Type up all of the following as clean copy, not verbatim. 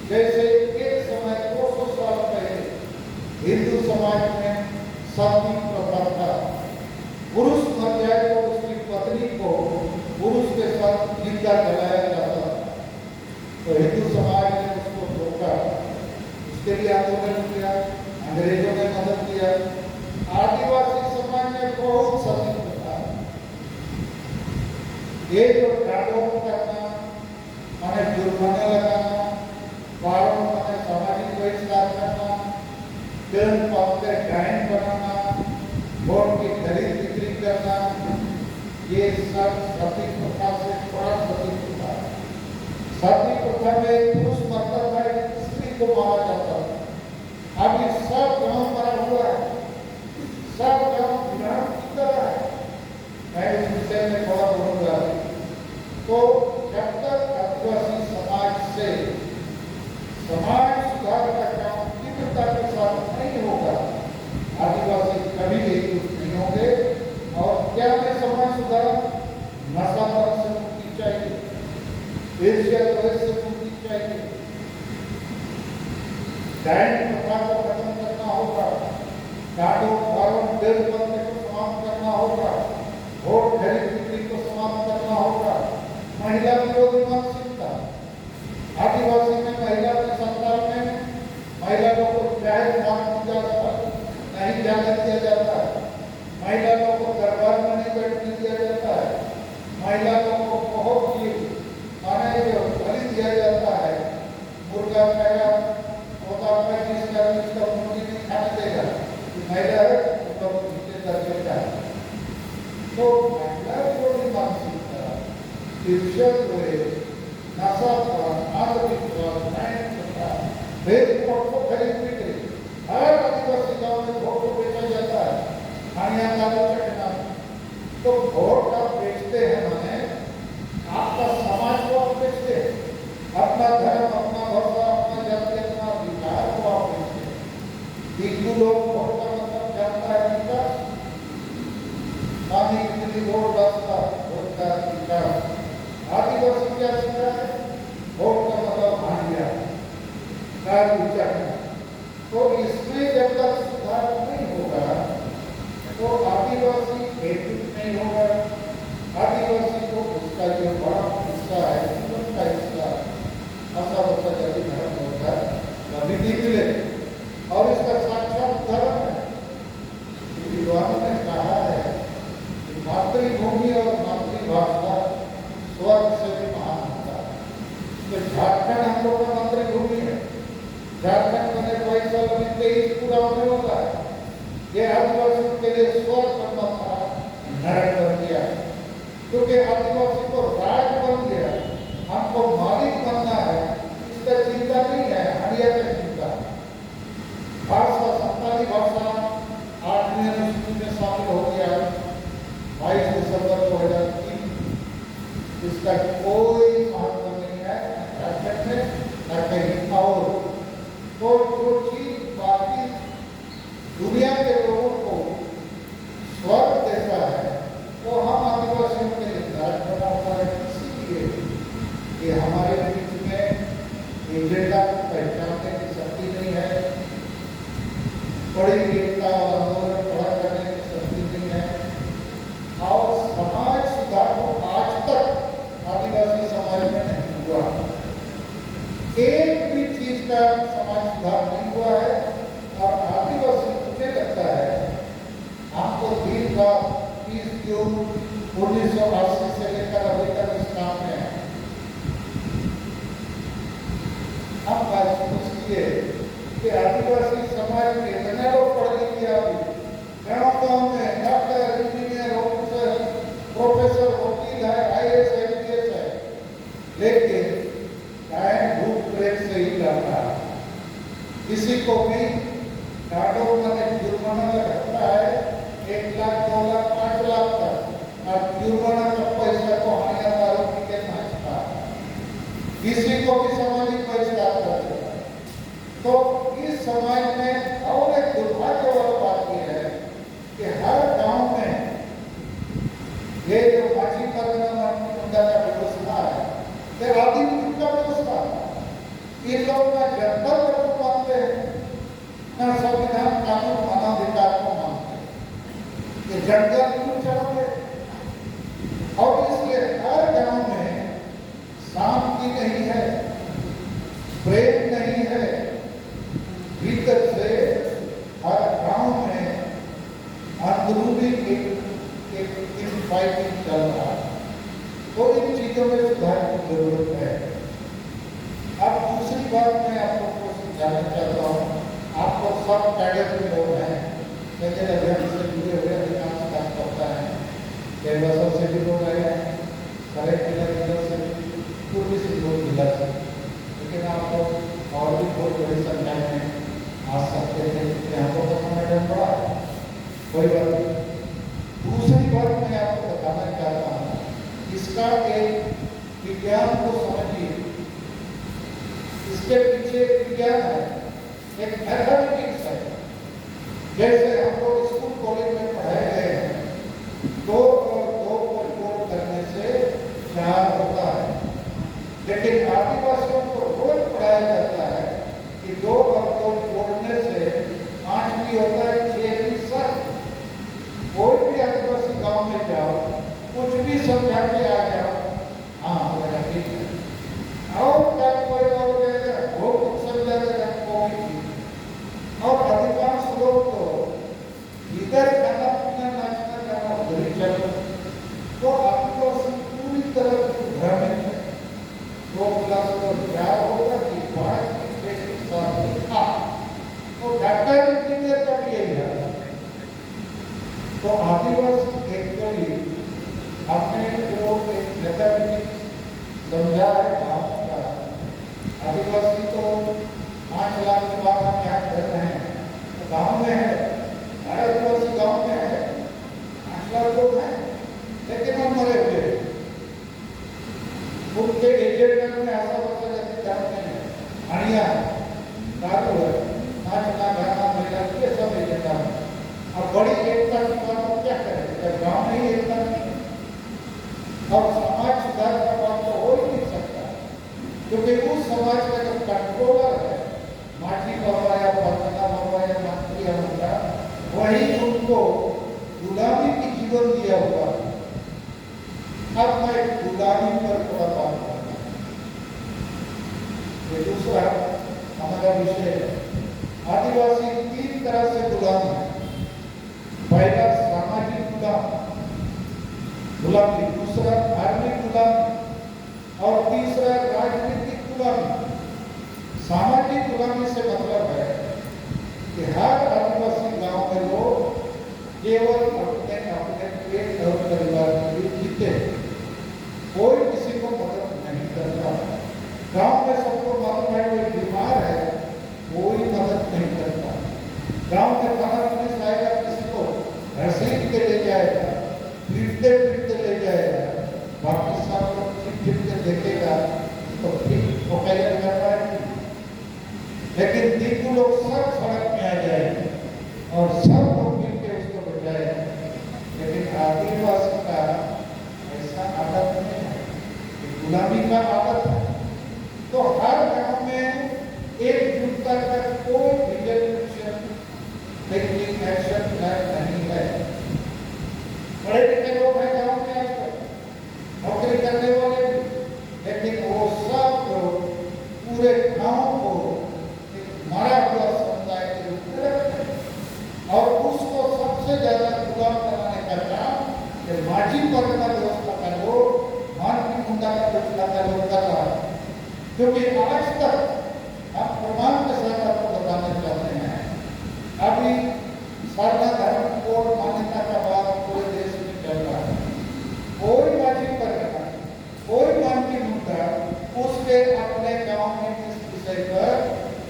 जैसे एक समय 200 साल पहले हिंदू समाज में सती प्रथा था। पुरुष मर जाए तो उसकी पत्नी को पुरुष के साथ जिंदा जलाया जाता था। तो हिंदू समाज ने उसको रोका, उसके लिए आंदोलन किया, अंग्रेजों ने मदद किया। आदिवासी समाज ने बहुत सती प्रथा, ये जो कानून करना, माने जुर्माना लगाना, वारों माने सामाजिक बहिष्कार करना, फिल्म पात्र गायन बनाना, वोट की खरीद बिक्री करना, ये सब सती प्रथा से बड़ा सती प्रथा है। सती प्रथा में पुरुष मरता था, स्त्री को मारा जाता था। अभी सब गांव मरा हुआ है, सब गांव विराम की तरह है। मैं इस विषय में थोड़ा बोलूंगा। तो जब तक आदिवासी समाज से समाज सुधार का काम तीव्रता के साथ नहीं होगा, आदिवासी कभी एकजुट नहीं होंगे। और क्या है समाज सुधार? नशाखोरी से मुक्ति चाहिए, ईर्ष्या द्वेष से मुक्ति चाहिए, डायन प्रथा को खत्म करना होगा, कानून कानून बिल बनने को समाप्त करना होगा, वोट खरीद बिक्री को समाप्त करना होगा, महिला विरोधी मानसिकता, आदिवासी में महिला के संदर्भ में महिला को चाहे नहीं जाने दिया जाता है, महिला को दरबार में नहीं बैठने दिया जाता है, महिला को बहुत ही माने बलि दिया जाता है। मुर्गा खाएगा, तोता खाएगा, जिसका मुर्गी नहीं खाने देगा, महिला है तो नीचे दर्जे का है। तो महिला विरोधी मानसिकता, ईर्ष्या द्वेष, नशाखोरी, आत्मविश्वास, भेदभाव को खरीद बिक्री, हर आदिवासी गांव में वोट को बेचा जाता है। खानिया कागज का नाम, तो वोट आप बेचते हैं, माने आपका समाज को आप बेचते हैं, अपना धर्म, अपना भाषा, अपना जाति, अपना विचार को आप बेचते हैं। हिंदू लोग वोट का मतलब जानता है विकास, पानी बिजली रोड रास्ता, वोट का विकास। आदिवासी क्या सीखा है? वोट का मतलब हानिया ऊंचा। तो इसमें जब तक सुधार नहीं होगा तो आदिवासी एकजुट नहीं होगा। आदिवासी को उसका जो बड़ा हिस्सा है, जीवन का हिस्सा, ऐसा बच्चा जब धर्म होता है कभी नहीं मिले। और इसका साक्षात धर्म है। विद्वानों ने कहा है कि मातृभूमि और मातृभाषा स्वर्ग से भी महान होता है। तो झारखंड हम लोग का मातृभूमि है। झारखंड मैंने 22 पूरा होने वाला है। ये आदिवासियों के लिए स्वर्ग बनना था, नरक बन गया, क्योंकि आदिवासी को राज बन गया। हमको मालिक बनना है, इसका चिंता नहीं है, हरिया का चिंता है। भाषा, संताली भाषा 8वीं अनुसूची में शामिल हो गया 22 दिसंबर 2003। इसका कोई महत्व नहीं है झारखंड में न कहीं और। तो जो चीज बाकी दुनिया के लोगों को स्वर्ग देता है, वो हम आदिवासियों के लिए राज बना हुआ है। इसीलिए कि हमारे बीच में एजेंडा को पहचानने की शक्ति नहीं है, बड़ी एकता और आंदोलन खड़ा करने की शक्ति नहीं है। और समाज सुधार को आज तक आदिवासी समाज में नहीं हुआ। एक भी चीज का समाज सुधार नहीं हुआ है। और आदिवासी, मुझे लगता है आपको दिन रात 30 जून 1980 से लेकर अभी तक इस काम में है। हम बात सोचिए कि आदिवासी समाज के कितने लोग पढ़ लिख गया, गाँव में डॉक्टर, इंजीनियर, ऑफिसर, प्रोफेसर, वकील है, IAS, IPS है, लेकिन भूख प्रेत से ही लड़ता है। किसी को भी कानून में जुर्माना लगता है 1 लाख, 2 लाख, 5 लाख तक, और जुर्माना का पैसा को हरियाणा दारू पी के नाचता है। किसी को भी सामाजिक बहिष्कार कर देता है। तो इस समाज में और एक दुर्भाग्य वाली बात यह है कि हर गांव में ये जो माछी का व्यवस्था है, आदि का व्यवस्था, ये लोग ना संविधान कानून मानवाधिकार को मानते हैं। ये जंगल क्यों चढ़ोगे? और इसलिए हर गांव में शांति नहीं है, प्रेम नहीं है, भीतर से हर गांव में अंदरूनी एक फाइटिंग चल रहा है। तो इन चीजों में सुधार की जरूरत है। अब दूसरी बात मैं आप लोग को समझाना चाहता हूँ। आप लोग सब कैडर के लोग हैं, लेकिन अभियान से जुड़े हुए अधिकांश काम करता है। केंद्र से भी लोग आए हैं, सारे जिला से पूर्वी सिंहभूम जिला से, लेकिन आप लोग और भी बहुत बड़ी संख्या में आ सकते थे, यहाँ पर तो समय डर पड़ा, कोई बात नहीं। दूसरी बात मैं आपको बताना चाहता हूँ, इसका एक विज्ञान को समझिए। इसके पीछे विज्ञान है, एक मैथमेटिक्स है। जैसे हम लोग स्कूल कॉलेज में पढ़ाए गए हैं, 2 और 2 को जोड़ करने से 4 होता है, लेकिन आदिवासियों को रोज पढ़ाया जाता है कि 2 और 2 जोड़ने से 5 भी होता है, 6 भी 7। कोई भी आदिवासी गांव में जाओ, कुछ भी समझा के आ जाओ, हाँ मेरा ठीक है, और क्या कोई और कहेगा वो कुछ समझा देगा, और अधिकांश लोग तो इधर खाना पीना नाचना गाना उधर ही चलो। तो आपको पूरी तरह से भ्रमित है। 2 क्लास को 4 होगा कि 5 की 6 की 7 की 8, तो डॉक्टर इंजीनियर का भी यही है। तो आदिवासी एक्चुअली आपने जो एक मैथमेटिक्स समझा है गाँव का, आदिवासी तो 5 लाख के बाद हम क्या कर रहे हैं, तो गाँव में है, आदिवासी गाँव में है, 5 लाख लोग हैं, लेकिन हम मरे हुए उनके एजेंट में ऐसा वैसा जैसे जानते हैं, हड़िया दारू है, 5 लाख गाना मेला ये सब एजेंट है। अब बड़ी एकता की बात को क्या करें, गाँव में ही एकता नहीं, और समाज सुधार का बात तो हो ही नहीं सकता, क्योंकि उस समाज का जो कंट्रोलर है, माटी बाबा या पतना बाबा या मंत्री होगा, वही उनको गुलामी की जीवन दिया हुआ है। अब मैं गुलामी पर थोड़ा बात करूंगा। ये दूसरा हमारा विषय है। आदिवासी 3 तरह से गुलाम है। पहला सामाजिक गुलामी, दूसरा धार्मिक गुलामी और तीसरा राजनीतिक गुलामी। सामाजिक गुलामी से मतलब है कि हर आदिवासी गांव में लोग केवल अपने अपने पेट और परिवार के लिए जीते, कोई किसी को मदद नहीं करता। गांव में सबको मालूम है कोई बीमार है, कोई मदद नहीं करता। गांव में खाना पुलिस आएगा, किसी को घसीट के ले जाएगा, पीटते पीटते ले जाएगा, बाकी सब लोग छिप के देखेगा तो ठीक पकाया कर रहा है। लेकिन दीकू लोग सब सड़क में आ जाएंगे और सब लोग मिलकर उसको बचाएंगे। लेकिन आदिवासी का ऐसा आदत नहीं है, गुलामी का आदत है। तो हर गांव में एकजुटता का कोई रिजल्यूशन टेक्निक एक्शन प्लान नहीं है। बड़े लिखे लोग हैं गांव में आजकल, नौकरी करने वाले भी, लेकिन वो सब लोग पूरे गांव को एक मरा हुआ समुदाय के रूप में रखते हैं और उसको सबसे ज्यादा गुलाम बनाने का काम ये माझी परगना व्यवस्था का लोग, मानवी मुंडा का व्यवस्था का लोग कर रहा है। क्योंकि आज तक हम प्रमाण के साथ आपको बताना चाहते हैं, अभी सारना धर्म को मान्यता का बात पूरे देश में चल रहा है। कोई माझी परगना, कोई मानवी मुद्दा उसके अपने गांव में इस विषय पर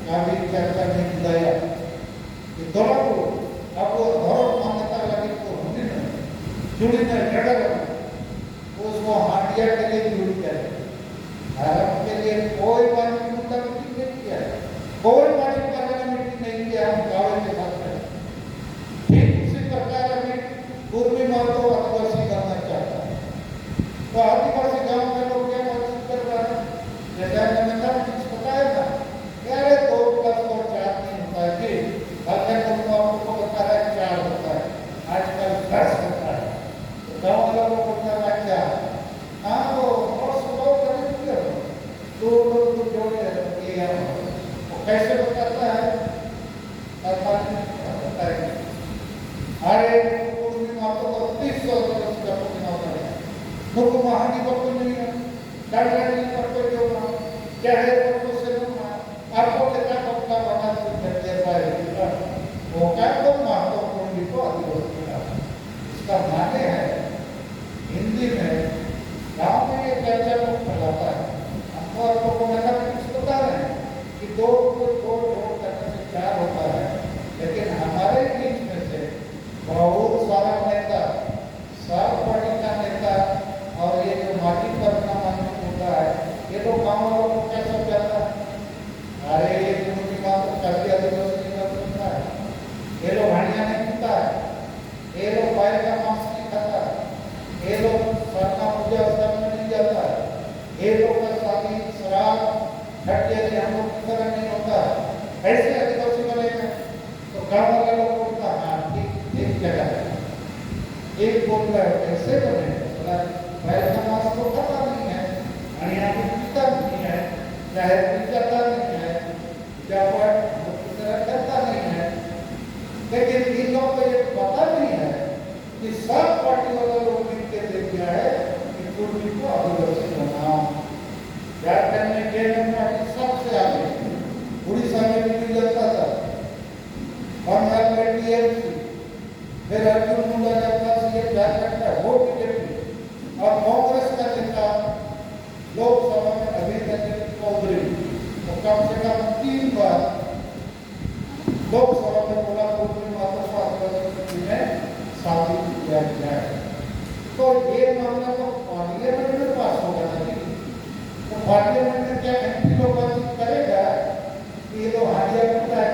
कभी चर्चा नहीं बुलाया। दोनों अब वो धर्म मान्यता लगी तो होने नहीं जुड़ी नहीं जगह उसको हाटिया के लिए जुड़ी जाए। धर्म के लिए कोई मानवी मुद्दा मीटिंग नहीं किया, कोई मानवी परगना मीटिंग नहीं किया। हम गाँव के साथ ठीक उसी प्रकार अभी पूर्वी महत्व आदिवासी करना चाहता है। तो आदिवासी गांव में लोग क्या बातचीत कर रहे हैं, जैसे मैंने बताया ना, 2 + 2 = 4 नहीं होता है कि को जोड़े ये यहाँ वो कैसे बताता है बताता है अरे पूर्वी माता को 30 वर्ष का पुण्य होता है मुझको महानी को नहीं है डायरेक्टली पर कोई होगा क्या है तो से ना आपको कितना पक्का बना सकते हैं वो क्या तो महत्वपूर्ण को आदिवासी का इसका माने है हिंदी में गांव में ये चर्चा को फैलाता है हमको आपको को मतलब कुछ पता है कि दो को दो जोड़ करने से क्या होता है लेकिन हमारे बीच में से बहुत सारा नेता सब पार्टी का नेता और ये जो माटी पर अपना मानसिक होता है ये तो गाँव वालों को क्या समझाता है अरे ये पूर्वी बात तो काफी आदिवासी नहीं कर सकता है ये लोग हानिया नहीं पीता है ये लोग बैल का मांस नहीं खाता ये लोग सरना पूजा स्थल में नहीं जाता है ये लोग का शादी शराब हट्टे से हम लोग की तरह नहीं होता है ऐसे आदिवासी बनेगा तो गाँव वाले लोग बोलता हाँ ठीक एक जगह है एक बोल रहा है कैसे बने बैल का मांस तो खाता नहीं है हानिया को पीता नहीं है चाहे पीता नहीं है पूजा पाठ की तरह करता नहीं है लेकिन इन लोगों को ये पता नहीं है कि सब पार्टी वाले लोग मिलकर दे दिया है कि पूर्वी को आदिवासी बनाओ झारखंड में केंद्र पार्टी सबसे आगे उड़ीसा में भी जाता था बंगाल में टीएमसी फिर अर्जुन मुंडा जाता सीएम झारखंड का वो टिकट और कांग्रेस का नेता लोकसभा में अभी तक चौधरी तो कम से कम 3 बार लोकसभा में बोला पूर्वी माता को आदिवासी में शादी किया जाए तो ये मामला तो पार्लियामेंट में पास होगा नहीं तो पार्लियामेंट में क्या एमपी लोग बातचीत करेगा कि ये तो हाजिया करता है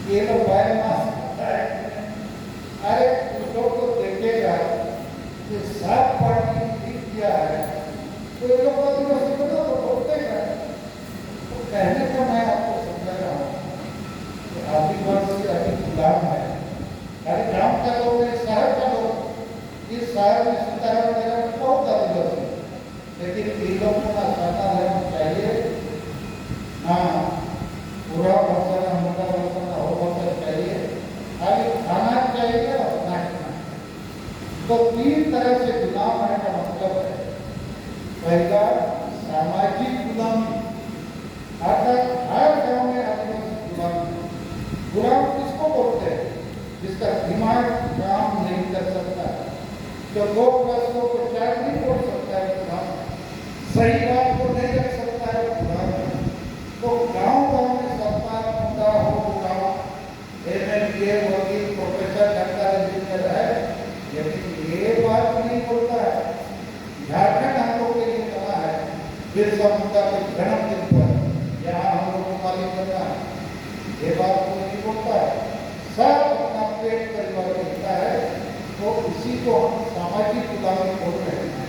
ये तो बाय मास करता है अरे कुछ लोग तो देखेगा कि सब पार्टी जीत गया है तो ये लोग आदिवासी को तो वोट देगा तो कहने का मैं आपको समझा रहा हूँ कि आदिवासी अभी गुलाम है अरे गांव का लोग है शहर का लोग इस शहर में सीताराम वगैरह में बहुत आदिवासी लेकिन इन लोगों को ना सादा धर्म चाहिए हाँ पूरा भाषा ना मोटा भाषा ना हो भाषा चाहिए खाली खाना चाहिए और नाचना तो 3 तरह से गुलाम है का मतलब है पहला सामाजिक गुलामी अर्थात हर गांव में आदिवासी गुलाम किसको बोलते हैं जिसका दिमाग काम नहीं कर सकता जो 2 + 2 को 4 नहीं बोल सकता है गुलाम सही बात को नहीं रख सकता है गुलाम तो गांव में सत्ता मुद्दा हो गाँव एमएलए वकील प्रोफेसर डॉक्टर इंजीनियर है लेकिन ये बात नहीं बोलता है झारखंड हम लोग के लिए बना है बिरसा मुंडा के जन्मदिन पर यहाँ हम लोग को मालिक करना है ये बात को नहीं बोलता है सब अपना पेट परिवार देखता है तो इसी को हम